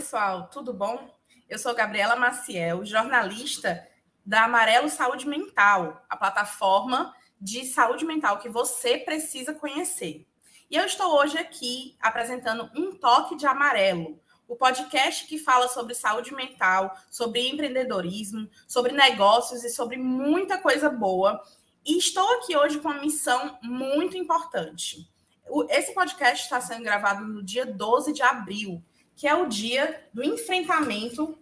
pessoal, tudo bom? Eu sou Gabriela Maciel, jornalista da Amarelo Saúde Mental, a plataforma de saúde mental que você precisa conhecer. E eu estou hoje aqui apresentando Um Toque de Amarelo, o podcast que fala sobre saúde mental, sobre empreendedorismo, sobre negócios e sobre muita coisa boa. E estou aqui hoje com uma missão muito importante. Esse podcast está sendo gravado no dia 12 de abril, que é o dia do enfrentamento,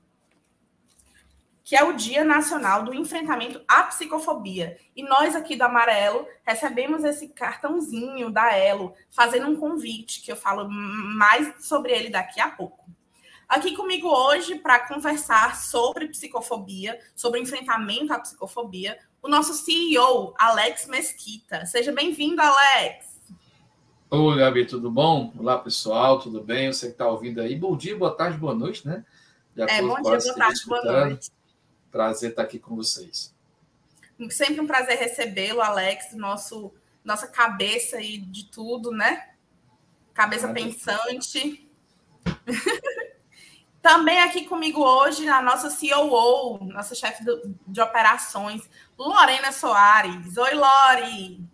que é o Dia Nacional do Enfrentamento à Psicofobia. E nós aqui do Amarelo recebemos esse cartãozinho da Elo, fazendo um convite, que eu falo mais sobre ele daqui a pouco. Aqui comigo hoje para conversar sobre psicofobia, sobre o enfrentamento à psicofobia, o nosso CEO, Alex Mesquita. Seja bem-vindo, Alex. Oi, Gabi, tudo bom? Olá, pessoal, tudo bem? Você que está ouvindo aí, bom dia, boa tarde, boa noite, né? Bom dia, boa tarde, boa noite. Prazer estar aqui com vocês. Sempre um prazer recebê-lo, Alex, nossa cabeça aí de tudo, né? Cabeça pensante. Também aqui comigo hoje a nossa COO, nossa chefe de operações, Lorena Soares. Oi, Lori!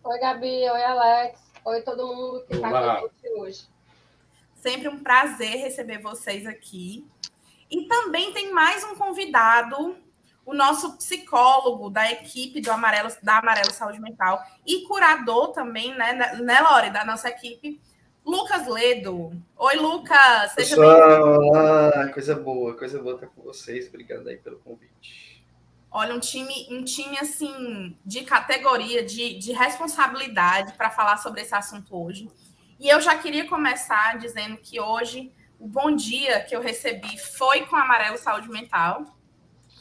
Oi, Gabi. Oi, Alex. Oi, todo mundo que está aqui hoje. Sempre um prazer receber vocês aqui. E também tem mais um convidado, o nosso psicólogo da equipe da Amarelo Saúde Mental e curador também, né, Lori, da nossa equipe, Lucas Ledo. Oi, Lucas, seja bem-vindo. Olá, coisa boa estar com vocês. Obrigado aí pelo convite. Olha, um time assim, de categoria, de responsabilidade para falar sobre esse assunto hoje. E eu já queria começar dizendo que hoje o bom dia que eu recebi foi com a Amarelo Saúde Mental,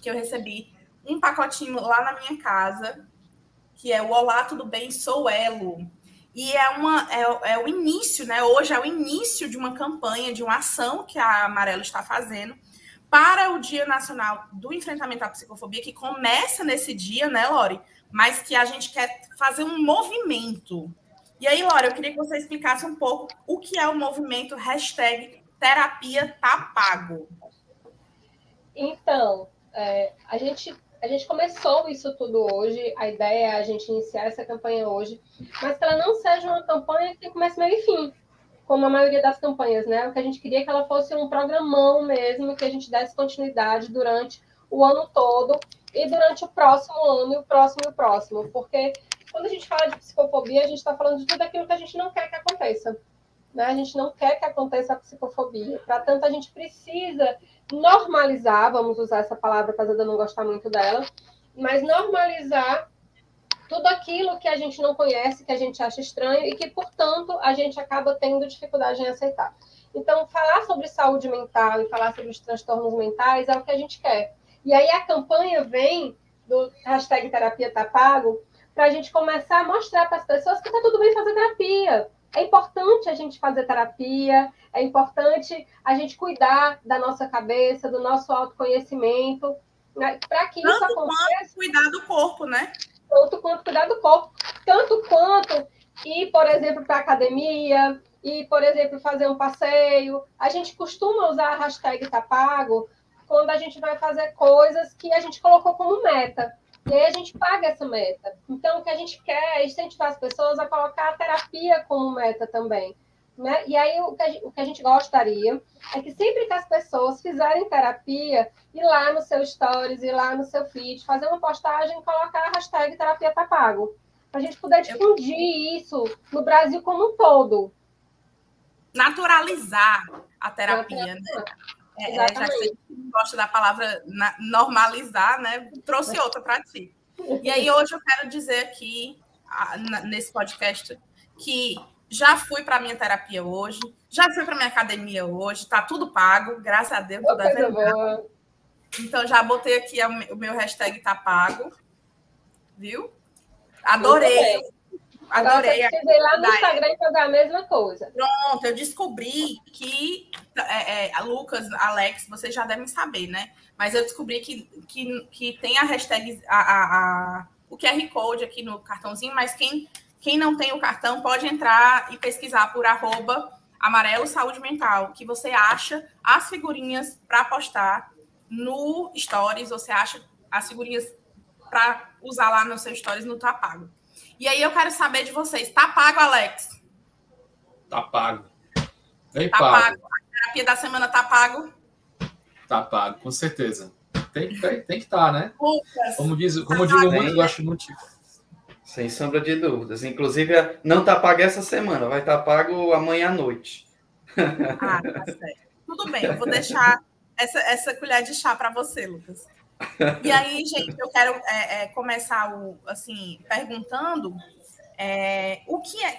que eu recebi um pacotinho lá na minha casa, que é o Olá, tudo bem? Sou Elo. E é o início, né? Hoje é o início de uma campanha, de uma ação que a Amarelo está fazendo para o Dia Nacional do Enfrentamento à Psicofobia, que começa nesse dia, né, Lori? Mas que a gente quer fazer um movimento. E aí, Lori, eu queria que você explicasse um pouco o que é o movimento #terapia-tá-pago. Então, a gente começou isso tudo hoje, a ideia é a gente iniciar essa campanha hoje, mas que ela não seja uma campanha que comece meio e fim, como a maioria das campanhas, né? O que a gente queria é que ela fosse um programão mesmo, que a gente desse continuidade durante o ano todo e durante o próximo ano e o próximo, porque quando a gente fala de psicofobia, a gente está falando de tudo aquilo que a gente não quer que aconteça, né? A gente não quer que aconteça a psicofobia. Para tanto, a gente precisa normalizar, vamos usar essa palavra, apesar de eu não gostar muito dela, mas normalizar tudo aquilo que a gente não conhece, que a gente acha estranho e que, portanto, a gente acaba tendo dificuldade em aceitar. Então, falar sobre saúde mental e falar sobre os transtornos mentais é o que a gente quer. E aí a campanha vem do #terapia-tá-pago para a gente começar a mostrar para as pessoas que está tudo bem fazer terapia. É importante a gente fazer terapia, é importante a gente cuidar da nossa cabeça, do nosso autoconhecimento, né? Para que isso aconteça. Quanto cuidar do corpo, né? Tanto quanto cuidar do corpo, tanto quanto ir, por exemplo, para a academia, ir, por exemplo, fazer um passeio. A gente costuma usar a #tá-pago quando a gente vai fazer coisas que a gente colocou como meta. E aí a gente paga essa meta. Então, o que a gente quer é incentivar as pessoas a colocar a terapia como meta também, né? E aí, o que a gente gostaria é que sempre que as pessoas fizerem terapia, ir lá no seu stories, ir lá no seu feed, fazer uma postagem e colocar a #terapia-tá-pago. Para a gente poder difundir isso no Brasil como um todo. Naturalizar a terapia, né? Já que você gosta da palavra normalizar, né? Trouxe outra para ti. E aí, hoje eu quero dizer aqui, nesse podcast, que já fui para a minha terapia hoje, já fui para a minha academia hoje, está tudo pago, graças a Deus. Então, já botei aqui o meu #tá-pago, viu? Adorei. Adorei. Agora, você lá no Instagram e jogar a mesma coisa. Pronto, eu descobri que Lucas, Alex, vocês já devem saber, né? Mas eu descobri que tem a hashtag, o QR Code aqui no cartãozinho, mas quem não tem o cartão pode entrar e pesquisar por Amarelo Saúde Mental, que você acha as figurinhas para postar no Stories, você acha as figurinhas para usar lá no seu Stories no Tá Pago. E aí eu quero saber de vocês, tá pago, Alex? Tá pago. Bem Tá pago. A terapia da semana tá pago? Tá pago, com certeza. Tem que estar, né? Lucas, Como eu digo muito, eu gosto muito. Sem sombra de dúvidas. Inclusive, não tá pago essa semana, vai estar pago amanhã à noite. Ah, tá certo. Tudo bem, eu vou deixar essa colher de chá para você, Lucas. E aí, gente, eu quero começar perguntando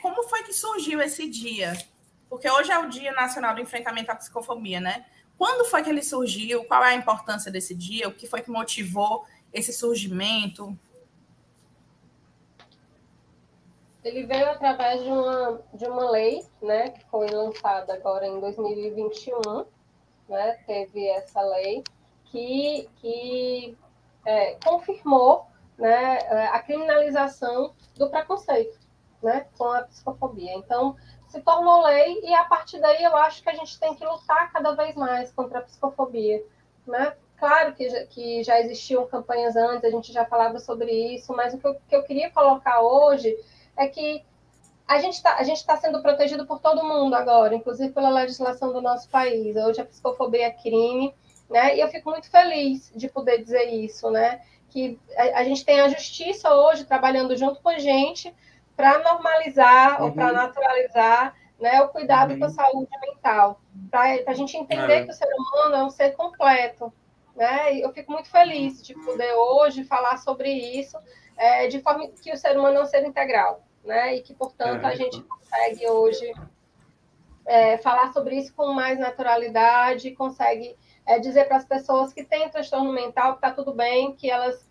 como foi que surgiu esse dia? Porque hoje é o Dia Nacional do Enfrentamento à Psicofobia, né? Quando foi que ele surgiu? Qual é a importância desse dia? O que foi que motivou esse surgimento? Ele veio através de uma lei, né, que foi lançada agora em 2021, né, teve essa lei que confirmou, né, a criminalização do preconceito, né, com a psicofobia. Então, se tornou lei e a partir daí eu acho que a gente tem que lutar cada vez mais contra a psicofobia, né? Claro que já existiam campanhas antes, a gente já falava sobre isso, mas o que eu queria colocar hoje é que a gente tá sendo protegido por todo mundo agora, inclusive pela legislação do nosso país. Hoje a psicofobia é crime, né? E eu fico muito feliz de poder dizer isso, né? Que a gente tem a justiça hoje trabalhando junto com a gente para normalizar ou para naturalizar, né, o cuidado com a saúde mental, para a gente entender que o ser humano é um ser completo, né? E eu fico muito feliz de poder hoje falar sobre isso, de forma que o ser humano é um ser integral, né? E que, portanto, a gente consegue hoje falar sobre isso com mais naturalidade, consegue dizer para as pessoas que têm transtorno mental que está tudo bem, que elas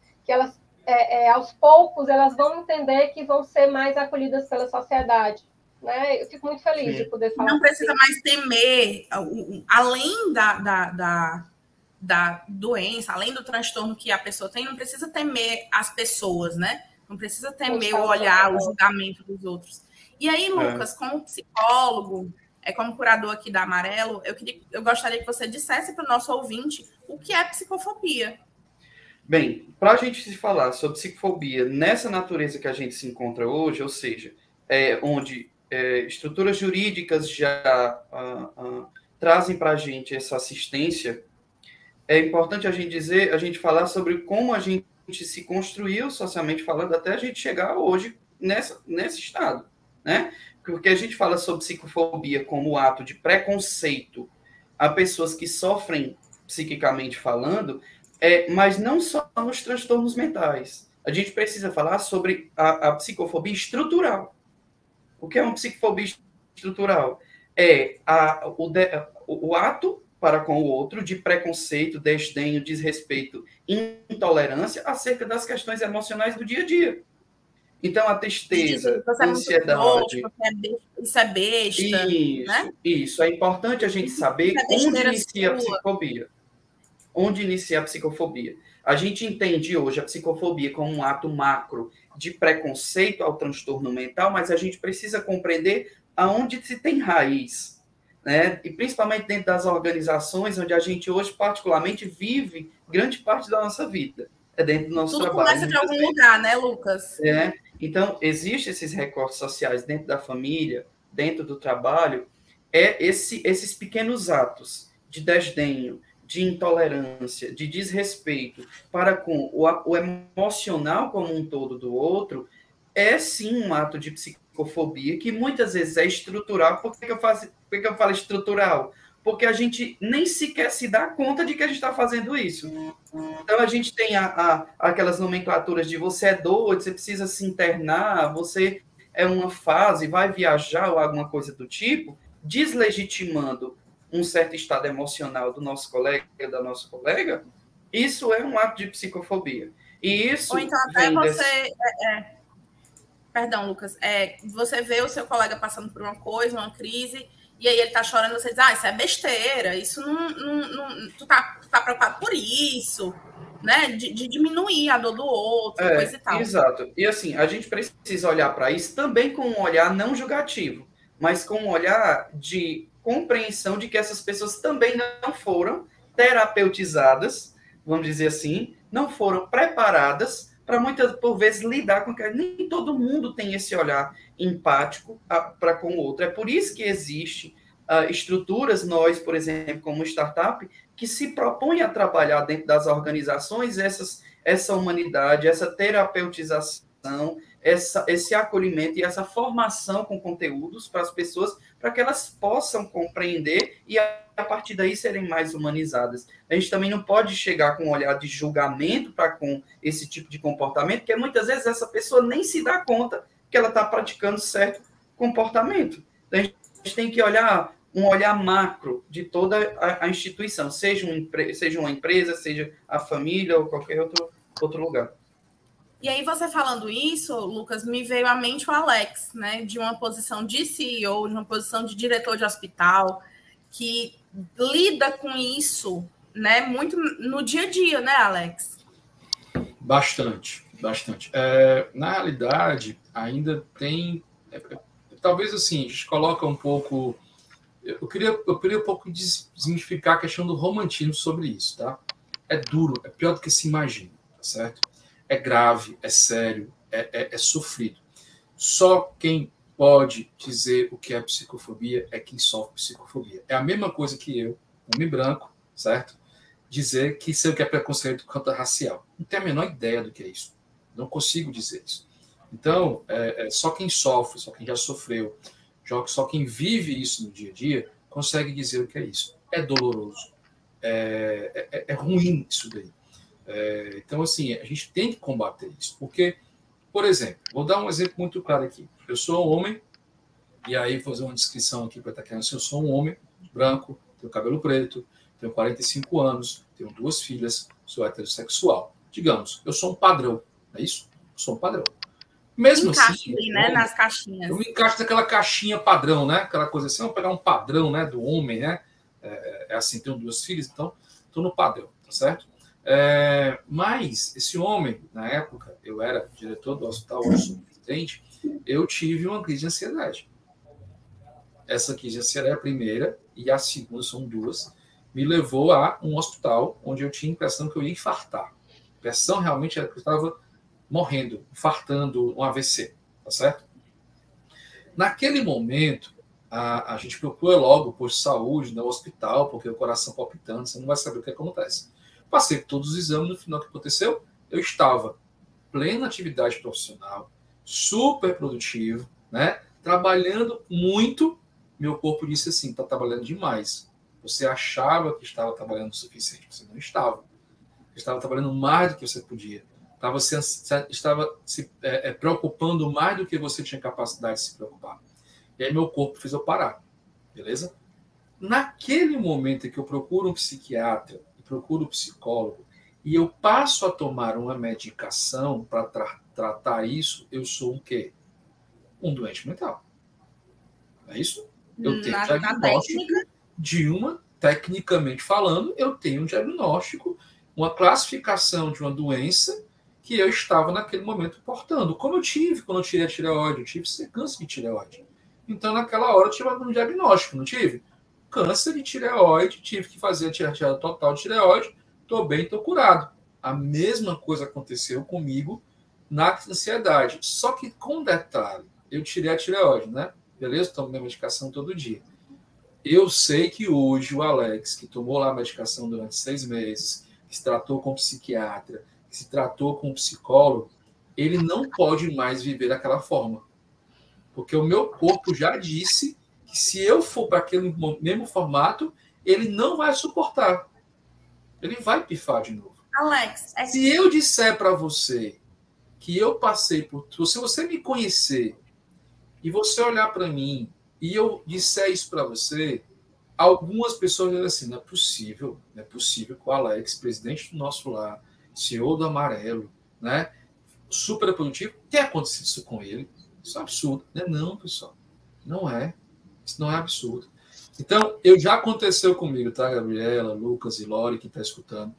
aos poucos, elas vão entender que vão ser mais acolhidas pela sociedade, né? Eu fico muito feliz de poder falar. Não precisa mais temer, além da doença, além do transtorno que a pessoa tem, não precisa temer as pessoas, né? Não precisa temer o olhar, o julgamento dos outros. E aí, Lucas, como psicólogo, como curador aqui da Amarelo, eu gostaria que você dissesse para o nosso ouvinte o que é psicofobia. Bem, para a gente se falar sobre psicofobia nessa natureza que a gente se encontra hoje, ou seja, onde estruturas jurídicas já trazem para a gente essa assistência, é importante a gente falar sobre como a gente se construiu socialmente falando até a gente chegar hoje nesse estado, né? Porque a gente fala sobre psicofobia como ato de preconceito a pessoas que sofrem psiquicamente falando, mas não só nos transtornos mentais. A gente precisa falar sobre a psicofobia estrutural. O que é uma psicofobia estrutural? É o ato para com o outro de preconceito, desdenho, desrespeito, intolerância acerca das questões emocionais do dia a dia. Então, a tristeza, a ansiedade... Isso é besta. Isso, né? Isso. É importante a gente saber onde inicia a psicofobia. Onde inicia a psicofobia? A gente entende hoje a psicofobia como um ato macro de preconceito ao transtorno mental, mas a gente precisa compreender aonde se tem raiz, né? E principalmente dentro das organizações onde a gente hoje particularmente vive grande parte da nossa vida. É dentro do nosso trabalho. Tudo começa de algum lugar, né, Lucas? Então, existem esses recortes sociais dentro da família, dentro do trabalho, esses pequenos atos de desdenho, de intolerância, de desrespeito para com o emocional como um todo do outro, é sim um ato de psicofobia que muitas vezes é estrutural. Por que eu falo estrutural? Porque a gente nem sequer se dá conta de que a gente está fazendo isso. Então, a gente tem aquelas nomenclaturas de você é doido, você precisa se internar, você é uma fase, vai viajar ou alguma coisa do tipo, deslegitimando um certo estado emocional do nosso colega, da nossa colega, isso é um ato de psicofobia. E isso ou então até você... Perdão, Lucas. Você vê o seu colega passando por uma coisa, uma crise, e aí ele tá chorando, você diz, isso é besteira, isso não tu tá preocupado por isso, né? De diminuir a dor do outro, coisa e tal. Exato. E assim, a gente precisa olhar para isso também com um olhar não julgativo. mas com um olhar de compreensão de que essas pessoas também não foram terapeutizadas, vamos dizer assim, não foram preparadas para muitas, por vezes, lidar com que nem todo mundo tem esse olhar empático para com o outro. É por isso que existe estruturas, nós, por exemplo, como startup, que se propõem a trabalhar dentro das organizações essa humanidade, essa terapeutização, esse acolhimento e essa formação com conteúdos para as pessoas, para que elas possam compreender e, a partir daí, serem mais humanizadas. A gente também não pode chegar com um olhar de julgamento para com esse tipo de comportamento, porque muitas vezes essa pessoa nem se dá conta que ela está praticando certo comportamento. Então, a gente tem que olhar um olhar macro de toda a instituição, seja uma empresa, seja a família ou qualquer outro lugar. E aí, você falando isso, Lucas, me veio à mente o Alex, né? De uma posição de CEO, de uma posição de diretor de hospital, que lida com isso, né? Muito no dia a dia, né, Alex? Bastante. Na realidade, ainda tem... talvez, assim, a gente coloca um pouco... Eu queria um pouco desmistificar a questão do romantismo sobre isso, tá? É duro, é pior do que se imagina, tá certo? É grave, é sério, é sofrido. Só quem pode dizer o que é psicofobia é quem sofre psicofobia. É a mesma coisa que eu, homem branco, certo? Dizer que sei o que é preconceito contra racial. Não tenho a menor ideia do que é isso. Não consigo dizer isso. Então, só quem sofre, só quem já sofreu, só quem vive isso no dia a dia consegue dizer o que é isso. É doloroso. É ruim isso daí. Então, assim, a gente tem que combater isso. Porque, por exemplo, vou dar um exemplo muito claro aqui. Eu sou um homem, e aí vou fazer uma descrição aqui para estar querendo. Eu sou um homem branco, tenho cabelo preto, tenho 45 anos, tenho 2 filhas, sou heterossexual. Digamos, eu sou um padrão, não é isso? Eu sou um padrão. Mesmo assim, né, nas caixinhas. Eu me encaixo naquela caixinha padrão, né? Aquela coisa assim, vamos pegar um padrão, né, do homem, né? Assim, tenho 2 filhas, então estou no padrão, tá certo? Mas esse homem, na época, eu era diretor do hospital, hoje sou presidente, eu tive uma crise de ansiedade. Essa crise de ansiedade, a primeira e a segunda, são 2, me levou a um hospital onde eu tinha a impressão que eu ia infartar. A impressão realmente era que eu estava morrendo, infartando, um AVC, tá certo? Naquele momento, a gente procura logo o posto de saúde, no hospital, porque o coração palpitando, você não vai saber o que acontece. Passei por todos os exames, no final o que aconteceu? Eu estava em plena atividade profissional, super produtivo, né? Trabalhando muito. Meu corpo disse assim, está trabalhando demais. Você achava que estava trabalhando o suficiente, você não estava. Você estava trabalhando mais do que você podia. Você estava se preocupando mais do que você tinha capacidade de se preocupar. E aí meu corpo fez eu parar, beleza? Naquele momento em que eu procuro um psiquiatra, procuro um psicólogo, e eu passo a tomar uma medicação para tratar isso, eu sou um quê? Um doente mental. É isso? Eu tenho um diagnóstico de tecnicamente falando, eu tenho um diagnóstico, uma classificação de uma doença que eu estava naquele momento portando. Como eu tive quando eu tirei a tireoide, eu tive câncer de tireoide. Então, naquela hora, eu tive um diagnóstico, não tive? Câncer de tireoide, tive que fazer a retirada total de tireoide, estou bem, estou curado. A mesma coisa aconteceu comigo na ansiedade. Só que com detalhe, eu tirei a tireoide, né? Beleza? Tomo minha medicação todo dia. Eu sei que hoje o Alex, que tomou lá a medicação durante 6 meses, que se tratou com psiquiatra, que se tratou com psicólogo, ele não pode mais viver daquela forma. Porque o meu corpo já disse que se eu for para aquele mesmo formato, ele não vai suportar. Ele vai pifar de novo. Alex, se eu disser para você que eu passei por... Se você me conhecer e você olhar para mim e eu disser isso para você, algumas pessoas dizem assim, não é possível que o Alex, presidente do nosso lar, CEO do Amarelo, né, super produtivo, tenha acontecido isso com ele. Isso é absurdo. Não, pessoal. Não é. Isso não é absurdo. Então, já aconteceu comigo, tá, Gabriela, Lucas e Lori, que está escutando,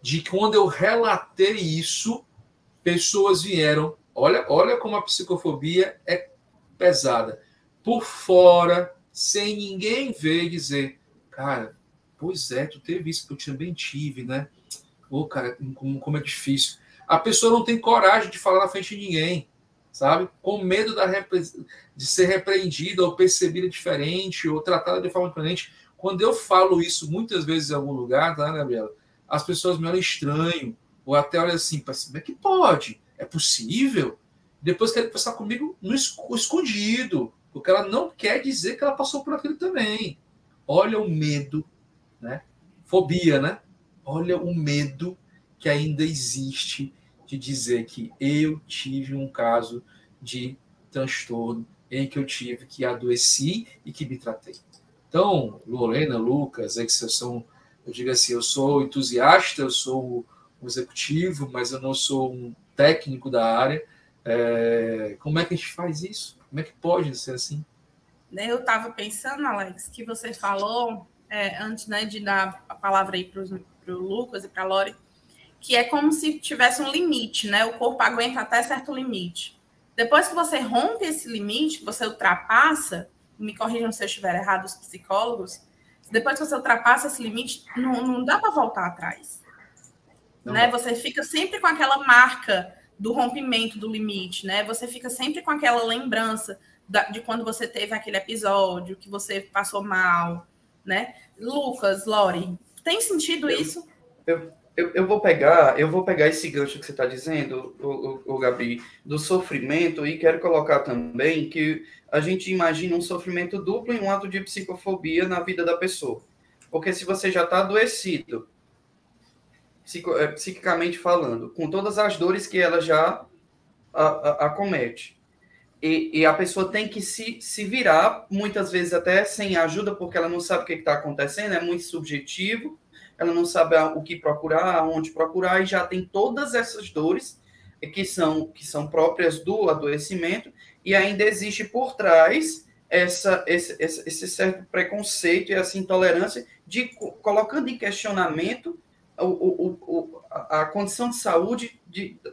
de que quando eu relatei isso, pessoas vieram. Olha como a psicofobia é pesada. por fora, sem ninguém ver e dizer, cara, pois é, tu teve isso que eu também tive, né? Ô, cara, como é difícil. A pessoa não tem coragem de falar na frente de ninguém, sabe? Com medo de ser repreendida ou percebida diferente ou tratada de forma diferente. Quando eu falo isso muitas vezes em algum lugar, tá, Gabriela? As pessoas me olham estranho ou até olham assim, como é que pode? É possível? Depois querem passar comigo no escondido, porque ela não quer dizer que ela passou por aquilo também. Olha o medo, né? Fobia, né? Olha o medo que ainda existe de dizer que eu tive um caso de transtorno em que eu tive que adoeci e que me tratei. Então, Lorena, Lucas, eu digo assim, eu sou entusiasta, eu sou um executivo, mas eu não sou um técnico da área. Como é que a gente faz isso? Como é que pode ser assim? Eu estava pensando, Alex, que você falou, antes, né, de dar a palavra aí para o Lucas e para a Lore, que é como se tivesse um limite, né? O corpo aguenta até certo limite. Depois que você rompe esse limite, que você ultrapassa, me corrijam se eu estiver errado, os psicólogos, depois que você ultrapassa esse limite, não dá para voltar atrás. Né? Você fica sempre com aquela marca do rompimento do limite, né? Você fica sempre com aquela lembrança de quando você teve aquele episódio, que você passou mal, né? Lucas, Lore, tem sentido isso? Eu vou pegar esse gancho que você está dizendo, o Gabi, do sofrimento, e quero colocar também que a gente imagina um sofrimento duplo em um ato de psicofobia na vida da pessoa. Porque se você já está adoecido, psiquicamente falando, com todas as dores que ela já acomete, e a pessoa tem que se virar, muitas vezes até sem ajuda, porque ela não sabe o que está acontecendo, é muito subjetivo, ela não sabe o que procurar, aonde procurar, e já tem todas essas dores que são próprias do adoecimento, e ainda existe por trás esse certo preconceito e essa intolerância de colocando em questionamento a condição de saúde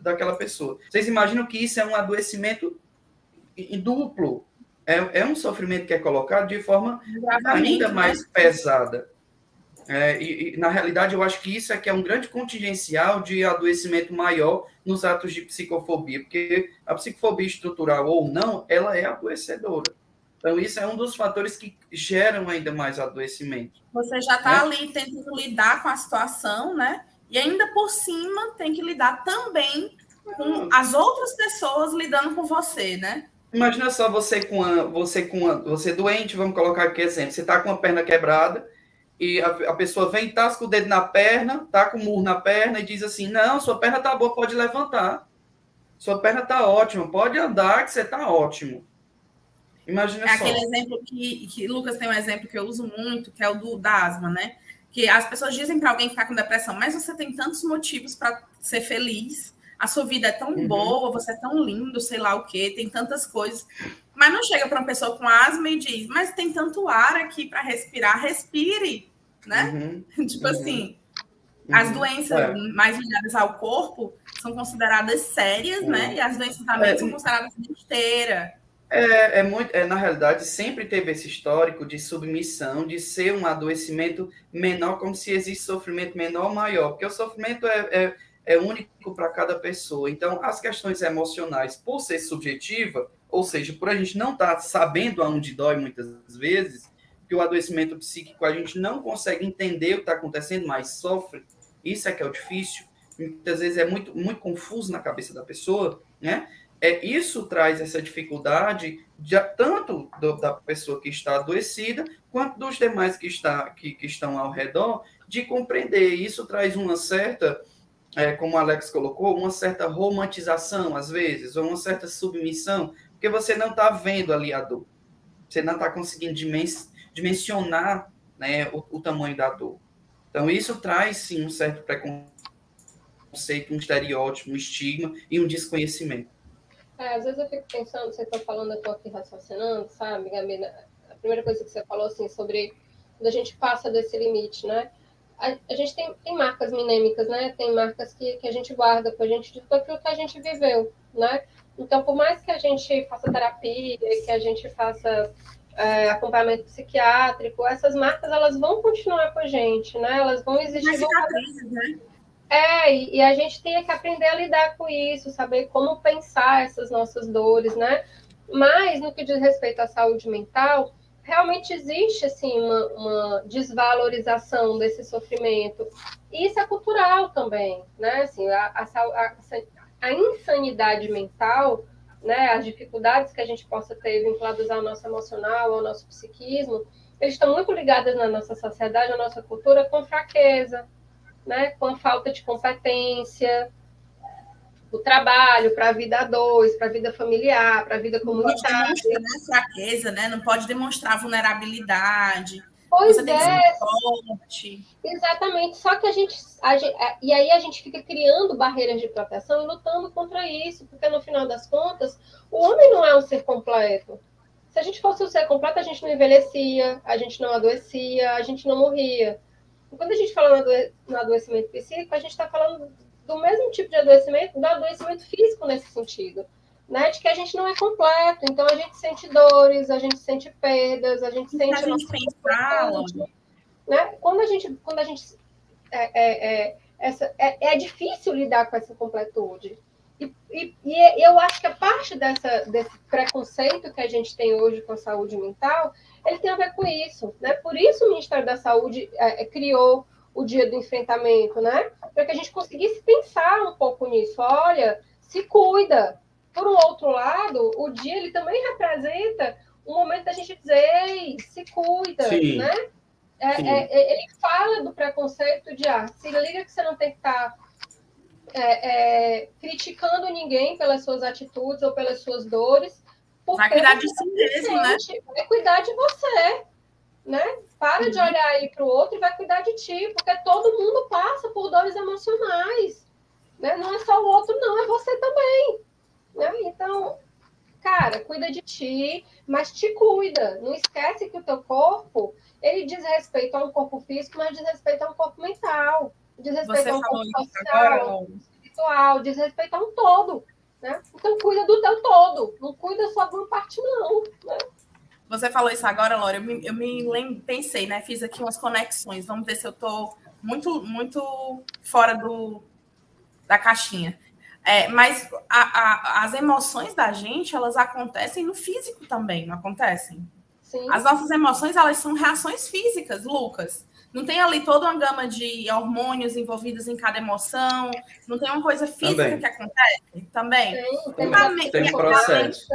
daquela pessoa. Vocês imaginam que isso é um adoecimento em duplo? É um sofrimento que é colocado de forma ainda mais pesada. E na realidade, eu acho que isso é que é um grande contingencial de adoecimento maior nos atos de psicofobia, porque a psicofobia estrutural ou não, ela é adoecedora. Então, isso é um dos fatores que geram ainda mais adoecimento. Você já está ali tentando lidar com a situação, né? E ainda por cima tem que lidar também com as outras pessoas lidando com você, né? Imagina só você doente, vamos colocar aqui exemplo, você está com a perna quebrada, e a pessoa vem, tasca o dedo na perna, tá com o murro na perna e diz assim, não, sua perna tá boa, pode levantar. Sua perna tá ótima, pode andar que você tá ótimo. Imagina só. Aquele exemplo que Lucas tem um exemplo que eu uso muito, que é o da asma, né? Que as pessoas dizem para alguém que está com depressão, mas você tem tantos motivos para ser feliz, a sua vida é tão boa, você é tão lindo, sei lá o quê, tem tantas coisas. Mas não chega para uma pessoa com asma e diz, mas tem tanto ar aqui para respirar, respire, né? Tipo assim, as doenças mais ligadas ao corpo são consideradas sérias, né? E as doenças da mente são consideradas besteira. Na realidade, sempre teve esse histórico de submissão, de ser um adoecimento menor, como se existe sofrimento menor ou maior, porque o sofrimento é único para cada pessoa. Então, as questões emocionais, por ser subjetiva, ou seja, por a gente não estar sabendo aonde dói muitas vezes, que o adoecimento psíquico a gente não consegue entender o que está acontecendo, mas sofre, isso é que é o difícil, muitas vezes é muito, muito confuso na cabeça da pessoa, né? Isso traz essa dificuldade tanto da pessoa que está adoecida, quanto dos demais que estão ao redor, de compreender. Isso traz uma certa, como o Alex colocou, uma certa romantização, às vezes, ou uma certa submissão, porque você não está vendo ali a dor. Você não está conseguindo dimensionar, né, o tamanho da dor. Então, isso traz, sim, um certo preconceito, um estereótipo, um estigma e um desconhecimento. Às vezes eu fico pensando, você está falando, eu estou aqui raciocinando, sabe, Gabi? A primeira coisa que você falou, assim, sobre quando a gente passa desse limite, né? A gente tem marcas minêmicas, né? Tem marcas que a gente guarda com a gente de tudo aquilo que a gente viveu, né? Então, por mais que a gente faça terapia, que a gente faça acompanhamento psiquiátrico, essas marcas elas vão continuar com a gente, né? Elas vão existir. Mas cicatrizes, né? E a gente tem que aprender a lidar com isso, saber como pensar essas nossas dores, né? Mas, no que diz respeito à saúde mental, realmente existe, assim, uma desvalorização desse sofrimento. E isso é cultural também, né? Assim, a insanidade mental, né? As dificuldades que a gente possa ter vinculadas ao nosso emocional, ao nosso psiquismo, eles estão muito ligados na nossa sociedade, na nossa cultura, com fraqueza, né? Com a falta de competência, o trabalho para a vida a dois, para a vida familiar, para a vida comunitária. Não pode demonstrar fraqueza, né? Não pode demonstrar vulnerabilidade. Pois Você tem que ser forte. Exatamente. Só que e aí a gente fica criando barreiras de proteção e lutando contra isso, porque no final das contas, o homem não é um ser completo. Se a gente fosse um ser completo, a gente não envelhecia, a gente não adoecia, a gente não morria. E quando a gente fala no adoecimento psíquico, a gente está falando do mesmo tipo de adoecimento, do adoecimento físico nesse sentido, né? De que a gente não é completo, então a gente sente dores, a gente sente perdas, a gente sente... A gente pensar, né? Quando a gente é difícil lidar com essa completude. E eu acho que a parte desse preconceito que a gente tem hoje com a saúde mental, ele tem a ver com isso, né? Por isso o Ministério da Saúde criou o Dia do Enfrentamento, né? Para que a gente conseguisse pensar um pouco nisso. Olha, se cuida. Por um outro lado, o dia ele também representa um momento da gente dizer, ei, se cuida, Sim. né? Ele fala do preconceito de, se liga que você não tem que estar criticando ninguém pelas suas atitudes ou pelas suas dores. Vai cuidar de si mesmo, né? Vai cuidar de você, né? Para de olhar aí para o outro e vai cuidar de ti, porque todo mundo passa por dores emocionais, né? Não é só o outro, não, é você também, né? Então, cara, cuida de ti, mas te cuida. Não esquece que o teu corpo, ele diz respeito a um corpo físico, mas diz respeito a um corpo mental, diz respeito a um corpo social, espiritual, diz respeito a um todo, né? Então, cuida do teu todo, não cuida só de uma parte, não, né? Você falou isso agora, Laura, pensei, né? Fiz aqui umas conexões. Vamos ver se eu estou muito fora da caixinha. Mas as emoções da gente, elas acontecem no físico também, não acontecem? Sim. As nossas emoções, elas são reações físicas, Lucas. Não tem ali toda uma gama de hormônios envolvidos em cada emoção? Não tem uma coisa física também que acontece? Também. Tem um processo.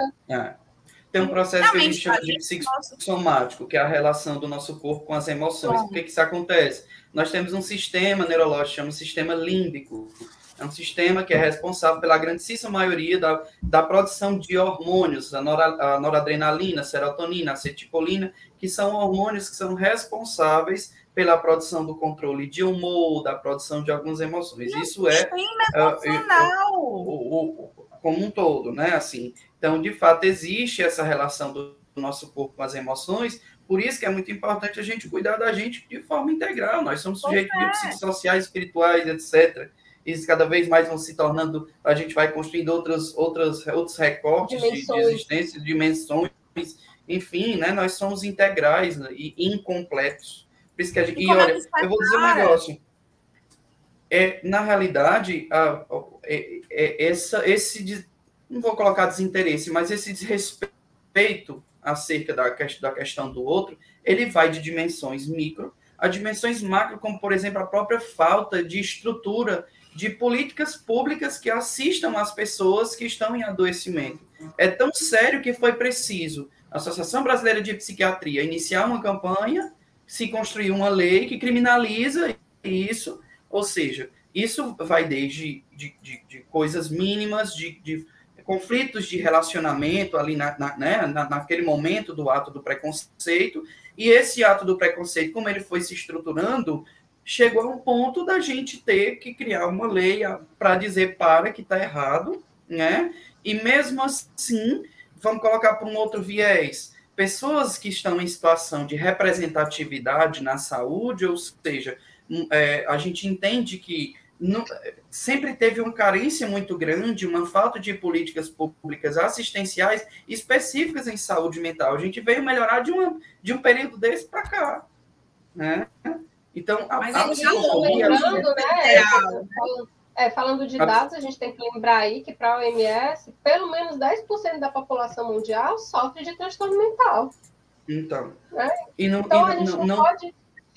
Tem um processo que a gente chama de psicossomático, que é a relação do nosso corpo com as emoções. Por que isso acontece? Nós temos um sistema neurológico, chama sistema límbico. É um sistema que é responsável pela grandíssima maioria da produção de hormônios, a noradrenalina, a serotonina, a acetilcolina, que são hormônios que são responsáveis pela produção do controle de humor, da produção de algumas emoções. Isso é como um todo, né? Assim, então, de fato, existe essa relação do nosso corpo com as emoções, por isso que é muito importante a gente cuidar da gente de forma integral. Nós somos sujeitos biopsicossociais, espirituais, etc. Isso cada vez mais vão se tornando, a gente vai construindo outros recortes de existência, dimensões, enfim, né? Nós somos integrais, né, e incompletos. Por isso que olha, eu vou dizer um negócio. Na realidade, não vou colocar desinteresse, mas esse desrespeito acerca da questão do outro, ele vai de dimensões micro a dimensões macro, como, por exemplo, a própria falta de estrutura de políticas públicas que assistam as pessoas que estão em adoecimento. É tão sério que foi preciso a Associação Brasileira de Psiquiatria iniciar uma campanha, se construir uma lei que criminaliza isso, ou seja, isso vai desde de coisas mínimas, de conflitos de relacionamento ali naquele momento do ato do preconceito, e esse ato do preconceito, como ele foi se estruturando, chegou a um ponto da gente ter que criar uma lei para dizer que está errado, né? E mesmo assim, vamos colocar para um outro viés, pessoas que estão em situação de representatividade na saúde, ou seja, a gente entende que sempre teve uma carência muito grande, uma falta de políticas públicas assistenciais específicas em saúde mental. A gente veio melhorar de um período desse para cá, né? Então, a psicofobia... Lembrando, né, falando de dados, a gente tem que lembrar aí que para a OMS, pelo menos 10% da população mundial sofre de transtorno mental. Então, né? Então a gente não pode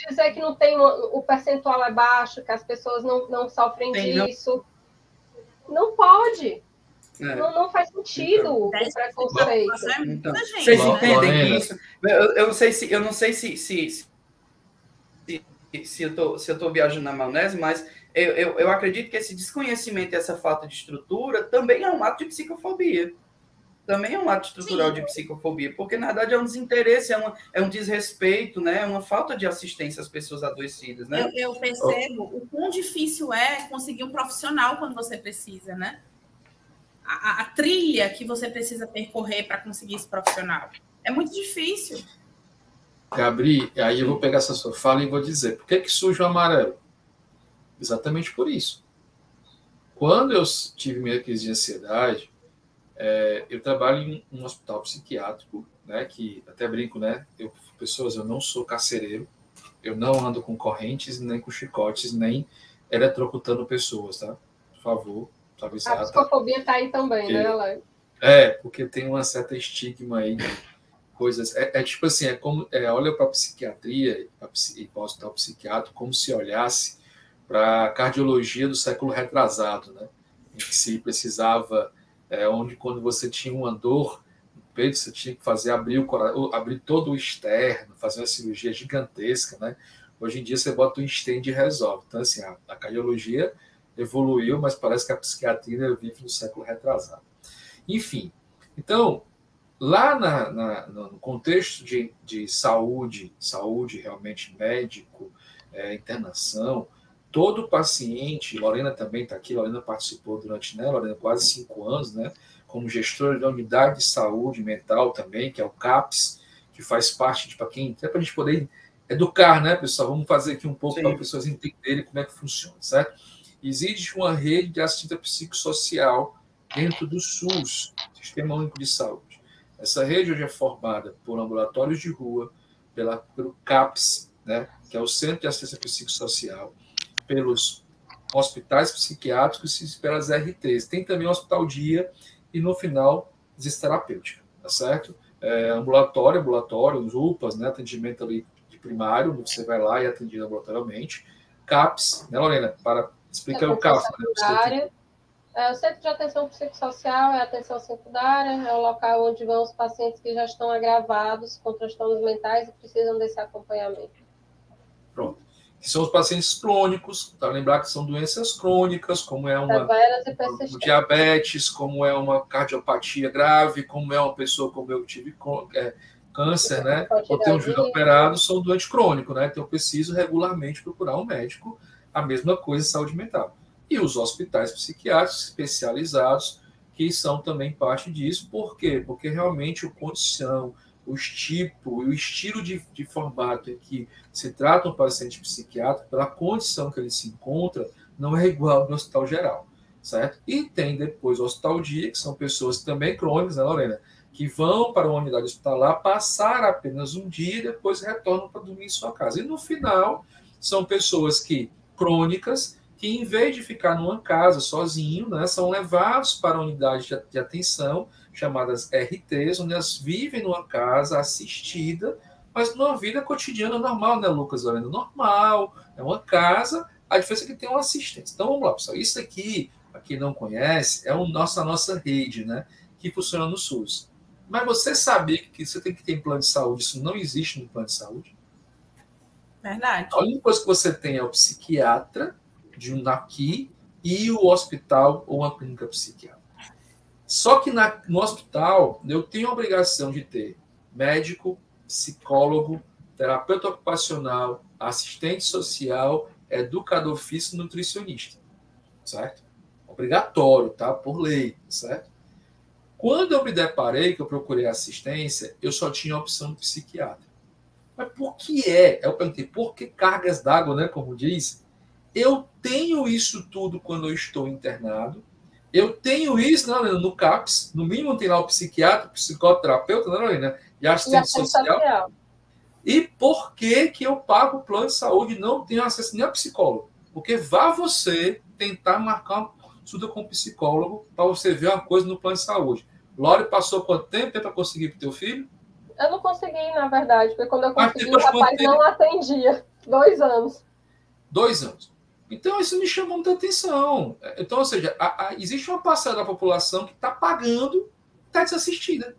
dizer que não tem o percentual é baixo, que as pessoas não sofrem disso. Não pode. Não faz sentido o preconceito. Então, vocês entendem que isso... Eu não sei se eu estou viajando na maionese, mas eu acredito que esse desconhecimento e essa falta de estrutura também é um ato de psicofobia. Também é um ato estrutural de psicofobia, porque, na verdade, é um desinteresse, é um desrespeito, né? É uma falta de assistência às pessoas adoecidas, né? Eu percebo o quão difícil é conseguir um profissional quando você precisa, né? A trilha que você precisa percorrer para conseguir esse profissional. É muito difícil. Gabri, aí eu vou pegar essa sua fala e vou dizer, por que surge o amarelo? Exatamente por isso. Quando eu tive minha crise de ansiedade, eu trabalho em um hospital psiquiátrico, né, que até brinco, né, eu não sou carcereiro, eu não ando com correntes, nem com chicotes, nem eletrocutando pessoas, tá? Por favor, avisar. A psicofobia está aí também, né, Alex? Porque tem uma certa estigma aí de coisas. Tipo assim, olha para a psiquiatria e para o hospital psiquiátrico como se olhasse para a cardiologia do século retrasado, né, em que se precisava... onde quando você tinha uma dor no peito, você tinha que abrir todo o externo, fazer uma cirurgia gigantesca, né? Hoje em dia você bota um stent e resolve. Então, assim, a cardiologia evoluiu, mas parece que a psiquiatria vive no século retrasado. Enfim, então, lá no contexto de saúde realmente médico, internação, todo paciente, Lorena também está aqui, Lorena participou durante, né, Lorena, quase 5 anos, né, como gestora da unidade de saúde mental também, que é o CAPS, que faz parte para quem, até para a gente poder educar, né, pessoal, vamos fazer aqui um pouco para as pessoas entenderem como é que funciona, certo? Existe uma rede de assistência psicossocial dentro do SUS, Sistema Único de Saúde. Essa rede hoje é formada por ambulatórios de rua, pelo CAPS, né, que é o Centro de Assistência Psicossocial, pelos hospitais psiquiátricos e pelas RTs. Tem também o hospital dia e, no final, terapêutica, tá certo? Ambulatório, os UPAs, né, atendimento ali de primário, você vai lá e é atendido ambulatorialmente. CAPS, né, Lorena? Para explicar o CAPS. O Centro de Atenção Psicossocial é a atenção secundária, é o local onde vão os pacientes que já estão agravados com transtornos mentais e precisam desse acompanhamento. Pronto. Que são os pacientes crônicos, tá? Lembrar que são doenças crônicas, como é uma diabetes, como é uma cardiopatia grave, como é uma pessoa como eu tive câncer, né? Ou ter um joelho operado, são doentes crônicos, né? Então eu preciso regularmente procurar um médico, a mesma coisa em saúde mental. E os hospitais psiquiátricos especializados, que são também parte disso. Por quê? Porque realmente a condição, o estilo de formato em que se trata um paciente psiquiátrico, pela condição que ele se encontra, não é igual no hospital geral, certo? E tem depois o hospital dia, que são pessoas também crônicas, né, Lorena? Que vão para uma unidade hospitalar, passar apenas um dia e depois retornam para dormir em sua casa. E no final, são pessoas crônicas, que em vez de ficar numa casa sozinho, né, são levados para a unidade de atenção, chamadas RTs, onde elas vivem numa casa assistida, mas numa vida cotidiana normal, né, Lucas, Lorena? Normal, é uma casa, a diferença é que tem uma assistência. Então, vamos lá, pessoal. Isso aqui, para quem não conhece, é a nossa rede, né, que funciona no SUS. Mas você sabia que você tem que ter plano de saúde? Isso não existe no plano de saúde? Verdade. A única coisa que você tem é o psiquiatra, de um daqui, e o hospital ou uma clínica psiquiátrica. Só que no hospital, eu tenho a obrigação de ter médico, psicólogo, terapeuta ocupacional, assistente social, educador físico e nutricionista. Certo? Obrigatório, tá? Por lei, certo? Quando eu me deparei, que eu procurei assistência, eu só tinha a opção do psiquiatra. Mas por que eu perguntei, por que cargas d'água, né? Como diz? eu tenho isso tudo quando eu estou internado, eu tenho isso, né, Lorena, no CAPS, no mínimo tem lá o psiquiatra, o psicoterapeuta, né, Lorena, e assistente social. E por que eu pago o plano de saúde e não tenho acesso nem a psicólogo? Porque vá você tentar marcar uma consulta com um psicólogo para você ver uma coisa no plano de saúde. Lore passou quanto tempo para conseguir para o teu filho? Eu não consegui, na verdade, porque quando eu consegui, o rapaz não atendia. 2 anos. 2 anos. Então, isso me chamou muita atenção. Então, ou seja, existe uma parcela da população que está pagando, está desassistida.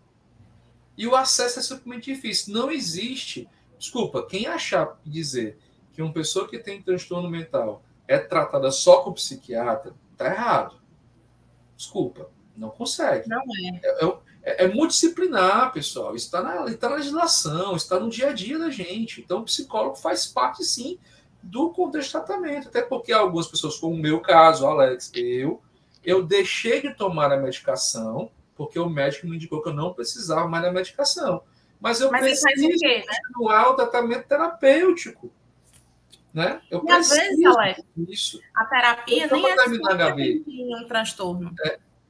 E o acesso é simplesmente difícil. Não existe. Desculpa, quem achar e dizer que uma pessoa que tem transtorno mental é tratada só com psiquiatra, está errado. Desculpa, não consegue. Não é. É multidisciplinar, pessoal. Está na legislação, está no dia a dia da gente. Então, o psicólogo faz parte, sim, do contexto de tratamento. Até porque algumas pessoas, como o meu caso, Alex, eu deixei de tomar a medicação porque o médico me indicou que eu não precisava mais da medicação. Mas eu preciso continuar o tratamento terapêutico. Né? E às vezes, Alex, a terapia nem é um transtorno.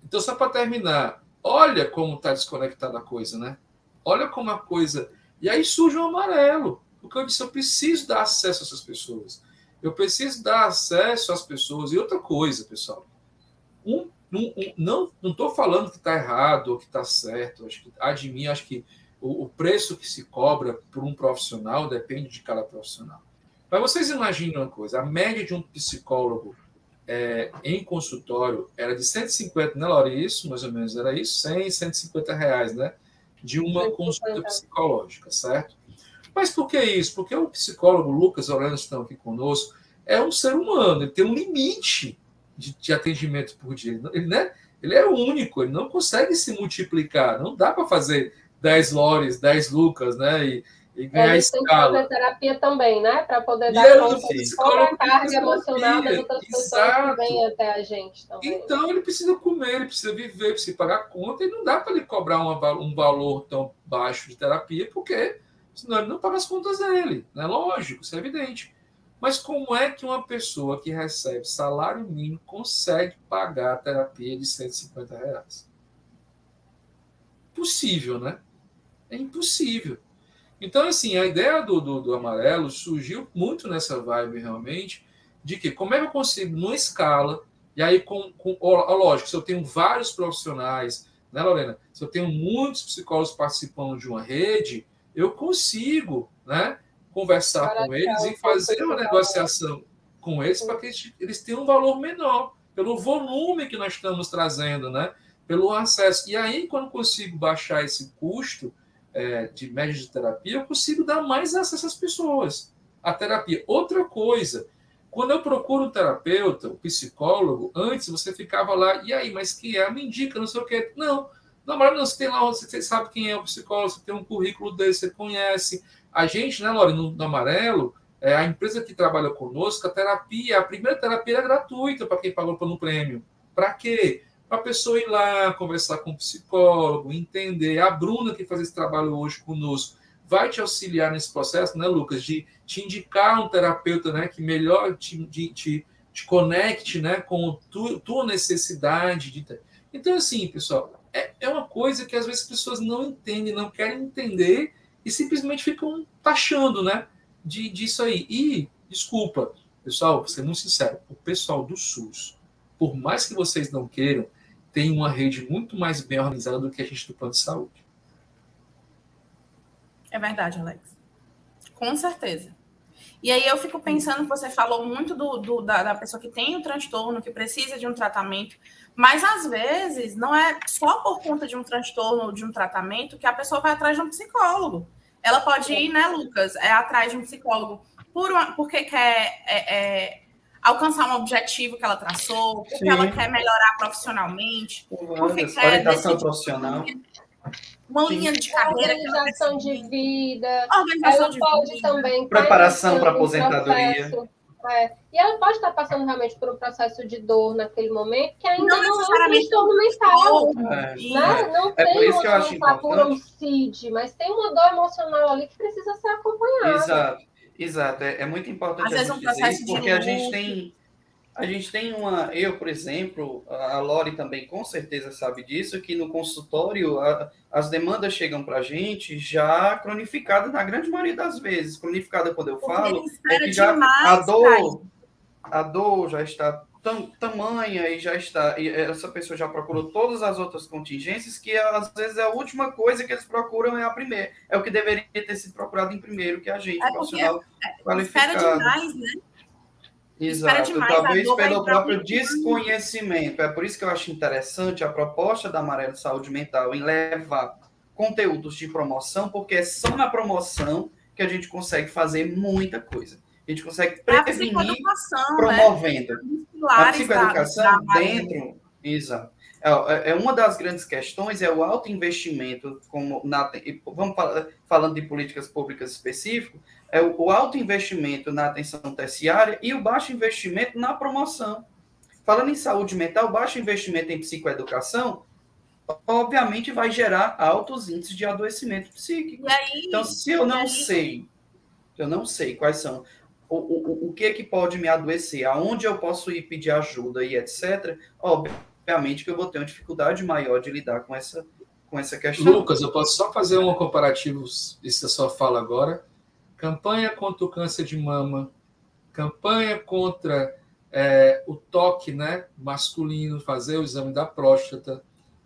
Então, só para terminar, olha como está desconectada a coisa, né? Olha como a coisa... E aí surge um amarelo. Porque eu disse, eu preciso dar acesso a essas pessoas. Eu preciso dar acesso às pessoas. E outra coisa, pessoal. Não estou falando que está errado ou que está certo. Acho que o preço que se cobra por um profissional depende de cada profissional. Mas vocês imaginem uma coisa. A média de um psicólogo em consultório era de 150, né, Laura? Isso, mais ou menos, era isso? 100, 150 reais, né? De uma consulta psicológica, certo? Mas por que isso? Porque o psicólogo Lucas Orlando, que estão aqui conosco, é um ser humano, ele tem um limite de atendimento por dia. Ele é único, ele não consegue se multiplicar, não dá para fazer 10 Lores, 10 Lucas, né? E ganhar escala. Tem que fazer terapia também, né? Para poder dar conta de toda a carga emocional das outras pessoas que vêm até a gente também. Então, ele precisa comer, ele precisa viver, precisa pagar conta, e não dá para ele cobrar um valor tão baixo de terapia, porque senão ele não paga as contas dele, né? Lógico, isso é evidente. Mas como é que uma pessoa que recebe salário mínimo consegue pagar a terapia de 150 reais? Impossível, né? É impossível. Então, assim, a ideia do Amarelo surgiu muito nessa vibe, realmente, de que como é que eu consigo, numa escala, e aí, lógico, se eu tenho vários profissionais, né, Lorena? Se eu tenho muitos psicólogos participando de uma rede, eu consigo, né, conversar com eles e fazer uma negociação com eles para que eles tenham um valor menor, pelo volume que nós estamos trazendo, né? Pelo acesso. E aí, quando eu consigo baixar esse custo de média de terapia, eu consigo dar mais acesso às pessoas à terapia. Outra coisa, quando eu procuro um terapeuta, um psicólogo, antes você ficava lá, e aí, mas quem é? Me indica, não sei o quê. Não, você tem lá, você sabe quem é o psicólogo, você tem um currículo dele, você conhece. A gente, né, Lore, no Amarelo, a empresa que trabalha conosco, a primeira terapia é gratuita para quem pagou pelo prêmio. Para quê? Para a pessoa ir lá, conversar com o psicólogo, entender. A Bruna, que faz esse trabalho hoje conosco, vai te auxiliar nesse processo, né, Lucas, de te indicar um terapeuta, né, que melhor te conecte, né, com tua necessidade. Então, assim, pessoal, é uma coisa que às vezes as pessoas não entendem, não querem entender e simplesmente ficam taxando, né, disso aí. E, desculpa, pessoal, vou ser muito sincero, o pessoal do SUS, por mais que vocês não queiram, tem uma rede muito mais bem organizada do que a gente do plano de saúde. É verdade, Alex. Com certeza. E aí eu fico pensando que você falou muito da pessoa que tem um transtorno, que precisa de um tratamento, mas às vezes não é só por conta de um transtorno ou de um tratamento que a pessoa vai atrás de um psicólogo. Ela pode ir, né, Lucas, atrás de um psicólogo porque quer alcançar um objetivo que ela traçou, porque ela quer melhorar profissionalmente, porque quer orientação profissional. Uma linha de carreira. Organização de vida. Organização ela pode também... Preparação para aposentadoria. E ela pode estar passando realmente por um processo de dor naquele momento, que ainda não é um transtorno mental. Não tem uma por homicídio, mas tem uma dor emocional ali que precisa ser acompanhada. Exato. Exato, é muito importante Às vezes a um gente dizer processo isso, de porque a gente luto. tem eu, por exemplo, a Lori também com certeza sabe disso, que no consultório as demandas chegam para a gente já cronificadas na grande maioria das vezes. Cronificada, quando eu Porque ele falo, é espera que já demais para isso. a dor já está tamanha e já está, e essa pessoa já procurou todas as outras contingências, que às vezes a última coisa que eles procuram é a primeira, é o que deveria ter sido procurado em primeiro, que é a gente, Porque profissional espera qualificado. demais, né? Espera Exato, demais, a talvez dor vai pelo entrar próprio muito. desconhecimento. É por isso que eu acho interessante a proposta da Amarelo Saúde Mental em levar conteúdos de promoção, porque é só na promoção que a gente consegue fazer muita coisa. A gente consegue A prevenir psicoeducação, promovendo. né? Os A pilares da psicoeducação Amarelo. dentro. Exato. É uma das grandes questões é o alto investimento, vamos falando de políticas públicas específicas, é o alto investimento na atenção terciária e o baixo investimento na promoção. Falando em saúde mental, baixo investimento em psicoeducação, obviamente vai gerar altos índices de adoecimento psíquico. Então, se eu não sei quais são o que é que pode me adoecer, aonde eu posso ir pedir ajuda e etc., obviamente que eu vou ter uma dificuldade maior de lidar com essa questão. Lucas, eu posso só fazer um comparativo, isso é só fala agora. Campanha contra o câncer de mama, campanha contra o toque, né, masculino, fazer o exame da próstata,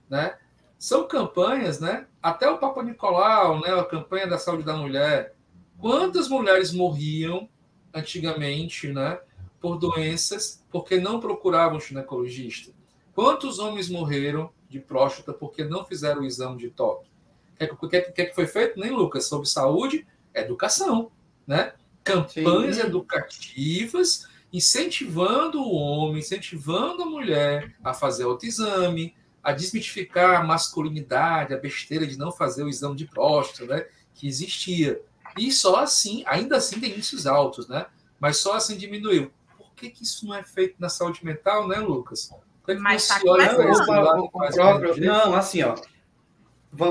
né? São campanhas, né? Até o Papa Nicolau, né, a campanha da saúde da mulher. Quantas mulheres morriam antigamente, né, por doenças porque não procuravam ginecologista? Quantos homens morreram de próstata porque não fizeram o exame de toque? O que foi feito, nem Lucas? Sobre saúde, educação, né? Campanhas educativas incentivando o homem, incentivando a mulher a fazer autoexame, a desmitificar a masculinidade, a besteira de não fazer o exame de próstata, né, que existia. E só assim, ainda assim tem índices altos, né? Mas só assim diminuiu. Por que isso não é feito na saúde mental, né, Lucas? Mas tá Não, assim, ó.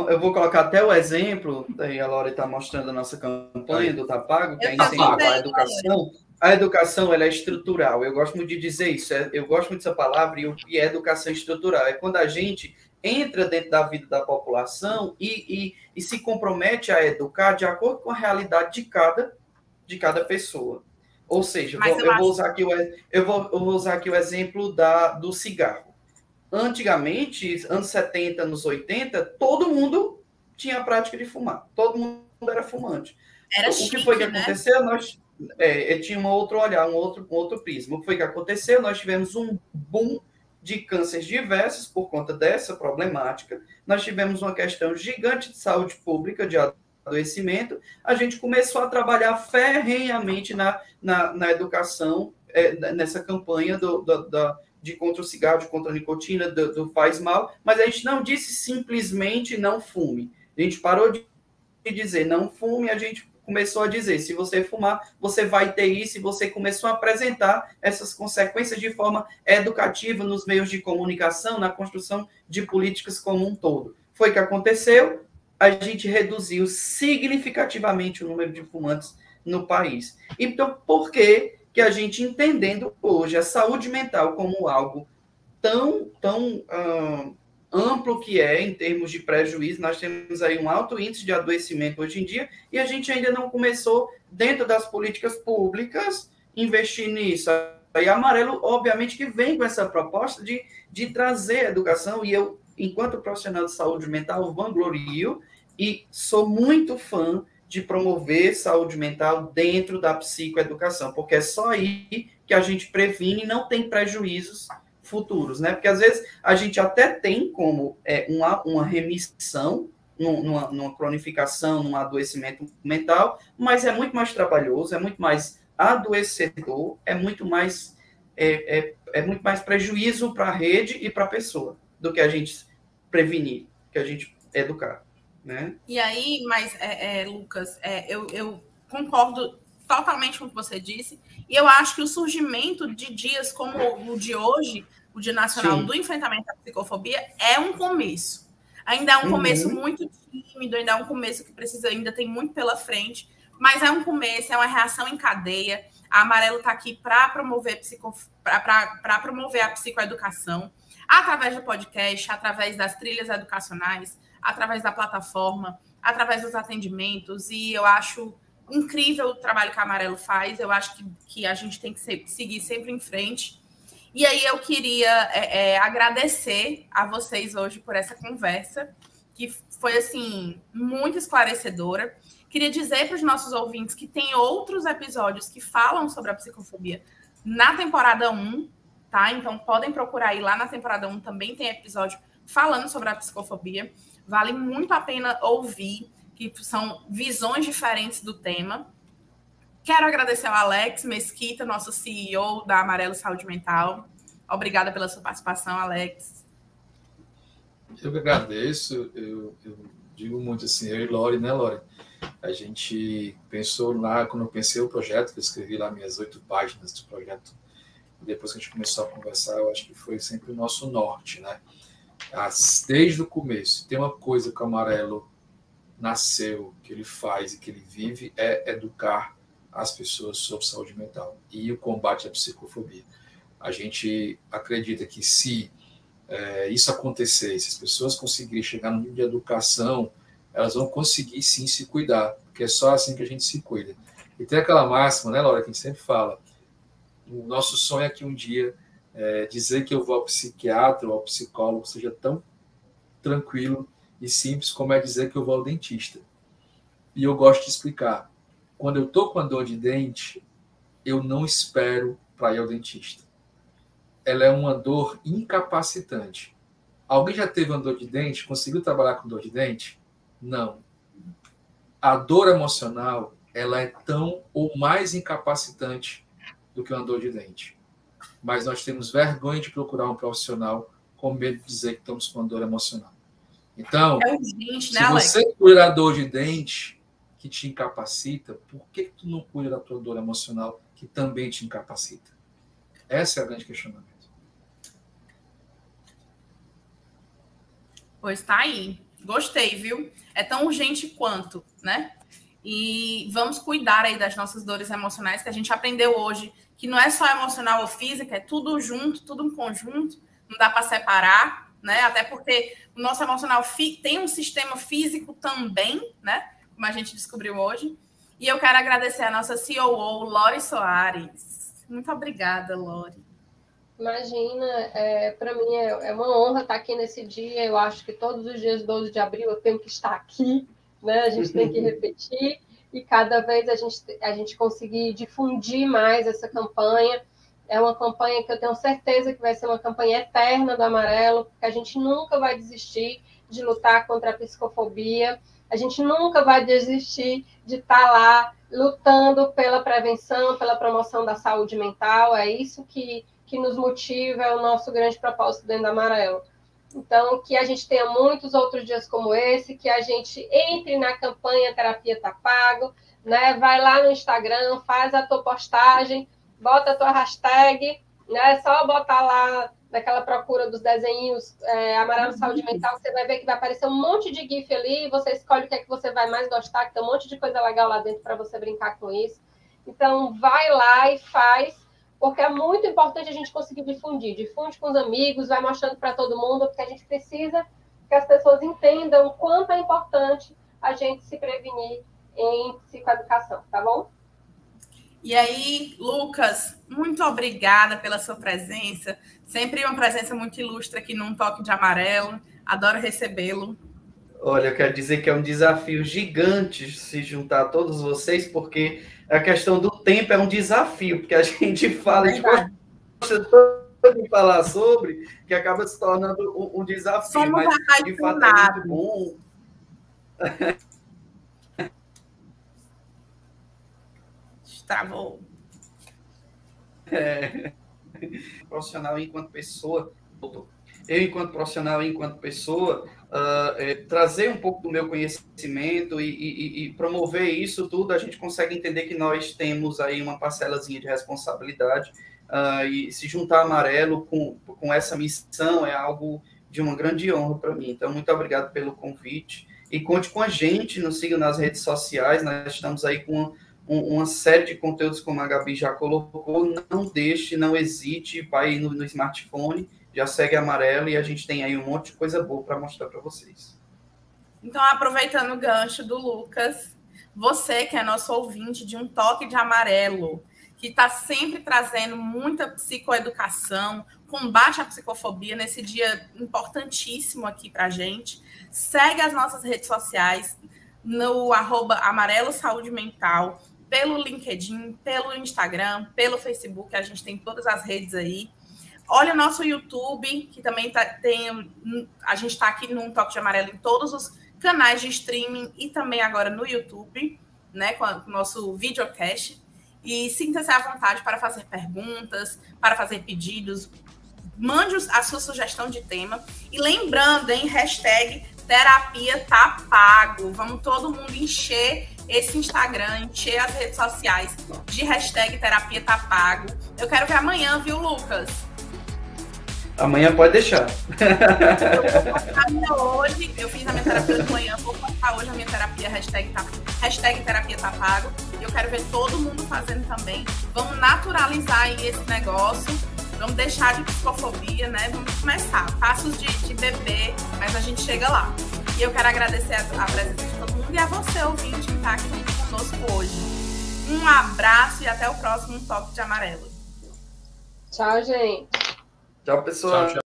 Eu vou colocar até o exemplo, daí a Lore está mostrando a nossa campanha do Tapago, que é incentivar a educação. A educação ela é estrutural. Eu gosto muito de dizer isso. Eu gosto muito dessa palavra e é educação estrutural. É quando a gente entra dentro da vida da população e se compromete a educar de acordo com a realidade de cada pessoa. Ou seja, eu vou usar aqui o exemplo do cigarro. Antigamente, anos 70, anos 80, todo mundo tinha a prática de fumar. Todo mundo era fumante. Era o que foi que aconteceu? Nós tinha um outro olhar, um outro prisma. O que foi que aconteceu? Nós tivemos um boom de cânceres diversos por conta dessa problemática. Nós tivemos uma questão gigante de saúde pública, de adoecimento. A gente começou a trabalhar ferrenhamente na educação, nessa campanha de contra o cigarro, de contra a nicotina, do faz mal, mas a gente não disse simplesmente não fume. A gente parou de dizer não fume, a gente começou a dizer, se você fumar, você vai ter isso, e você começou a apresentar essas consequências de forma educativa nos meios de comunicação, na construção de políticas como um todo. Foi o que aconteceu, a gente reduziu significativamente o número de fumantes no país. Então, por que a gente, entendendo hoje a saúde mental como algo tão amplo que é, em termos de prejuízo, nós temos aí um alto índice de adoecimento hoje em dia, e a gente ainda não começou, dentro das políticas públicas, investir nisso. E Amarelo, obviamente, que vem com essa proposta de trazer a educação, e eu, enquanto profissional de saúde mental, vanglorio e sou muito fã de promover saúde mental dentro da psicoeducação, porque é só aí que a gente previne e não tem prejuízos futuros, né? Porque às vezes a gente até tem como uma remissão numa cronificação, num adoecimento mental, mas é muito mais trabalhoso, é muito mais adoecedor, é muito mais prejuízo para a rede e para a pessoa do que a gente prevenir, que a gente educar, né? E aí, mas Lucas, eu concordo totalmente com o que você disse, e eu acho que o surgimento de dias como o de hoje, o Dia Nacional do Enfrentamento à Psicofobia, é um começo. Ainda é um começo muito tímido, ainda é um começo que ainda tem muito pela frente, mas é um começo, é uma reação em cadeia. A Amarelo está aqui para promover, promover a psicoeducação, através do podcast, através das trilhas educacionais, através da plataforma, através dos atendimentos, e eu acho incrível o trabalho que a Amarelo faz, eu acho que a gente tem que seguir sempre em frente. E aí eu queria agradecer a vocês hoje por essa conversa, que foi, assim, muito esclarecedora. Queria dizer para os nossos ouvintes que tem outros episódios que falam sobre a psicofobia na temporada 1, tá? Então, podem procurar aí, lá na temporada 1 também tem episódio falando sobre a psicofobia. Vale muito a pena ouvir, que são visões diferentes do tema. Quero agradecer ao Alex Mesquita, nosso CEO da Amarelo Saúde Mental. Obrigada pela sua participação, Alex. Eu que agradeço. Eu digo muito assim, eu e Lore, né, Lore? A gente pensou lá, quando eu pensei o projeto, que eu escrevi lá minhas 8 páginas do projeto, depois que a gente começou a conversar, eu acho que foi sempre o nosso norte, né? Desde o começo, tem uma coisa que o Amarelo nasceu, que ele faz e que ele vive, é educar as pessoas sobre saúde mental e o combate à psicofobia. A gente acredita que se isso acontecer, se as pessoas conseguirem chegar no nível de educação, elas vão conseguir sim se cuidar, porque é só assim que a gente se cuida. E tem aquela máxima, né, Laura, que a gente sempre fala, o nosso sonho é que um dia dizer que eu vou ao psiquiatra ou ao psicólogo seja tão tranquilo e simples como é dizer que eu vou ao dentista. E eu gosto de explicar. Quando eu estou com a dor de dente, eu não espero para ir ao dentista. Ela é uma dor incapacitante. Alguém já teve uma dor de dente? Conseguiu trabalhar com dor de dente? Não. A dor emocional, ela é tão ou mais incapacitante do que uma dor de dente. Mas nós temos vergonha de procurar um profissional com medo de dizer que estamos com uma dor emocional. Então, urgente, né, se Alex? você cuida da dor de dente que te incapacita, por que tu não cuida da tua dor emocional que também te incapacita? Esse é o grande questionamento. Pois tá aí. Gostei, viu? É tão urgente quanto, né? E vamos cuidar aí das nossas dores emocionais, que a gente aprendeu hoje, que não é só emocional ou física, é tudo junto, tudo em conjunto, não dá para separar, né? Até porque o nosso emocional tem um sistema físico também, né? Como a gente descobriu hoje. E eu quero agradecer a nossa COO, Lore Soares. Muito obrigada, Lore. Imagina, para mim é uma honra estar aqui nesse dia. Eu acho que todos os dias 12 de abril eu tenho que estar aqui, né? A gente tem que repetir e cada vez a gente conseguir difundir mais essa campanha. É uma campanha que eu tenho certeza que vai ser uma campanha eterna do Amarelo, porque a gente nunca vai desistir de lutar contra a psicofobia, a gente nunca vai desistir de estar lá lutando pela prevenção, pela promoção da saúde mental. É isso que nos motiva, é o nosso grande propósito dentro do Amarelo. Então, que a gente tenha muitos outros dias como esse, que a gente entre na campanha Terapia Tá Pago, né? Vai lá no Instagram, faz a tua postagem, bota a tua hashtag, né? Só botar lá naquela procura dos desenhos Amarelo Saúde Mental, você vai ver que vai aparecer um monte de GIF ali, você escolhe o que é que você vai mais gostar, que tem um monte de coisa legal lá dentro para você brincar com isso. Então, vai lá e faz, porque é muito importante a gente conseguir difundir. Difunde com os amigos, vai mostrando para todo mundo, porque a gente precisa que as pessoas entendam o quanto é importante a gente se prevenir em psicoeducação, tá bom? E aí, Lucas, muito obrigada pela sua presença. Sempre uma presença muito ilustre aqui num Toque de Amarelo. Adoro recebê-lo. Olha, eu quero dizer que é um desafio gigante se juntar a todos vocês, porque a questão do tempo é um desafio, porque a gente fala de falar sobre, que acaba se tornando um desafio. Somos mas de fato é muito bom. Travou. Profissional enquanto pessoa, eu enquanto profissional enquanto pessoa, trazer um pouco do meu conhecimento e promover isso tudo, a gente consegue entender que nós temos aí uma parcelazinha de responsabilidade, e se juntar Amarelo com essa missão é algo de uma grande honra para mim. Então, muito obrigado pelo convite. E conte com a gente, nos siga nas redes sociais, nós estamos aí com uma série de conteúdos, como a Gabi já colocou. Não deixe, não hesite, vai no smartphone, já segue a Amarelo e a gente tem aí um monte de coisa boa para mostrar para vocês. Então, aproveitando o gancho do Lucas, você que é nosso ouvinte de Um Toque de Amarelo, que está sempre trazendo muita psicoeducação, combate à psicofobia nesse dia importantíssimo aqui para a gente, segue as nossas redes sociais no @Amarelo Saúde Mental, pelo LinkedIn, pelo Instagram, pelo Facebook, a gente tem todas as redes aí. Olha o nosso YouTube, que também a gente está aqui no Um Toque de Amarelo em todos os canais de streaming e também agora no YouTube, né, com o nosso videocast. E sinta-se à vontade para fazer perguntas, para fazer pedidos. Mande a sua sugestão de tema. E lembrando, hein, #terapia tá pago. Vamos todo mundo encher esse Instagram, encher as redes sociais de #terapia tá pago. Eu quero ver amanhã, viu, Lucas? Amanhã pode deixar. Eu vou postar hoje, eu fiz a minha terapia de manhã, vou postar hoje a minha terapia, #terapia tá pago. E eu quero ver todo mundo fazendo também. Vamos naturalizar aí esse negócio, vamos deixar de psicofobia, né? Vamos começar. Passos de bebê, mas a gente chega lá. E eu quero agradecer a presença de todo mundo e a você, ouvinte, que está aqui conosco hoje. Um abraço e até o próximo Toque de Amarelo. Tchau, gente. Tchau, pessoal. Tchau, tchau.